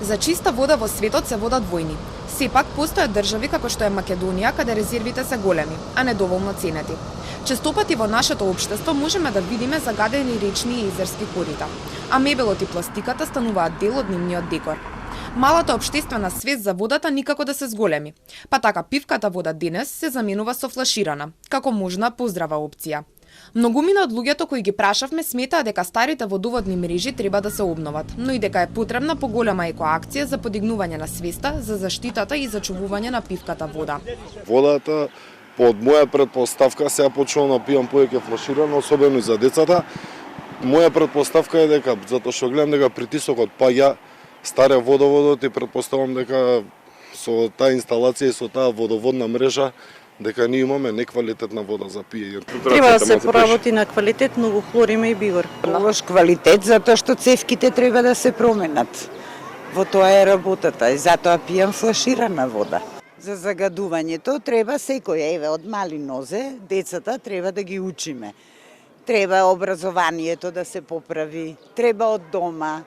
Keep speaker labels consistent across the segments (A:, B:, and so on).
A: За чиста вода во светот се водат војни. Сепак постојат држави како што е Македонија каде резервите се големи, а недоволно ценети. Честопати во нашето општество можеме да видиме загадени речни и езерски корита, а мебелот и пластиката стануваат дел од нивниот декор. Малата општествена свест за водата никако да се зголеми, па така пивката вода денес се заменува со флаширана, како можна поздрава опција. Многумина од луѓето кои ги прашавме сметаа дека старите водоводни мрежи треба да се обноват, но и дека е потребна поголема екоакција за подигнување на свеста за заштитата и зачувување на пивката вода.
B: Водата, под моја предпоставка, сега почнувам да пијам повеќе флаширано, особено и за децата. Моја предпоставка е дека, затоа што гледам дека притисокот паѓа, старе водоводот и предпоставам дека со таа инсталација и со таа водоводна мрежа дека ние имаме неквалитетна вода за пиење.
C: Треба да се поработи на квалитет, многу хлор има и бигор.
D: Лош квалитет затоа што цевките треба да се променат. Во тоа е работата и затоа пијам флаширана вода. За загадувањето треба секој, еве, од мали нозе, децата треба да ги учиме. Треба образованието да се поправи, треба од дома.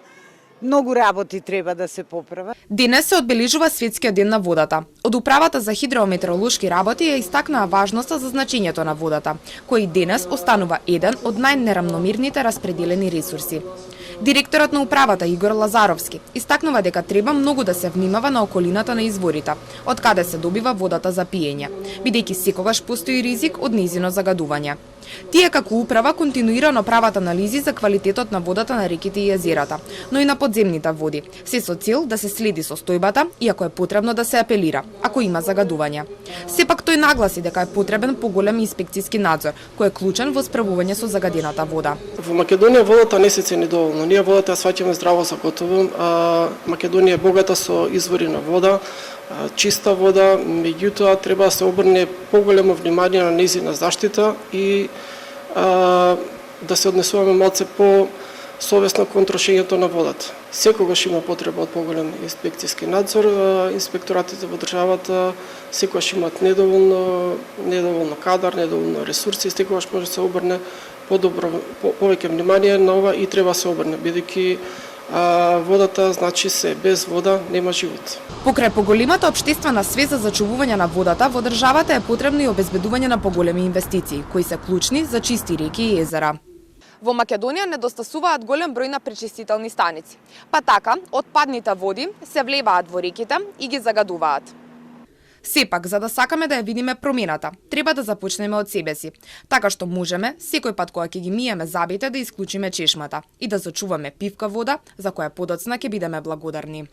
D: Многу работи треба да се поправат.
A: Денес се одбележува Светскиот ден на водата. Од Управата за хидрометеоролошки работи ја истакнаа важноста за значењето на водата, кој денес останува еден од најнерамномерните распределени ресурси. Директорот на управата Игор Лазаровски истакнува дека треба многу да се внимава на околината на изворите, од каде се добива водата за пиење, бидејќи секогаш постои ризик од нејзино загадување. Тие како управа континуирано прават анализи за квалитетот на водата на реките и езерата, но и на подземните води, се со цел да се следи состојбата и ако е потребно да се апелира, ако има загадување. Сепак тој нагласи дека е потребен поголем инспекцијски надзор, кој е клучен во справување со загадената вода.
E: Во Македонија водата не се цени доволно. Ние водата ја сваќаме здраво за готово. Македонија е богата со извори на вода, чиста вода, меѓутоа треба да се обрне поголемо внимание на нејзина заштита и да се однесуваме малце по совесно кон трошењето на водата. Секогаш има потреба од поголем инспекцијски надзор, инспекторатите во државата секогаш имаат недоволно кадар, недоволно ресурси, секогаш може да се обрне повеќе внимание на ова и треба да се обрне, бидејќи водата значи се, без вода нема живот.
A: Покрај поголемата општествена свест за зачувување на водата, во државата е потребно и обезбедување на поголеми инвестиции, кои се клучни за чисти реки и езера. Во Македонија недостасуваат голем број на пречистителни станици, па така отпадните води се влеваат во реките и ги загадуваат. Сепак, за да сакаме да ја видиме промената, треба да започнеме од себе си, така што можеме секој пат кога ќе ги миеме забите да исклучиме чешмата и да зачуваме пивка вода за која подоцна ќе бидеме благодарни.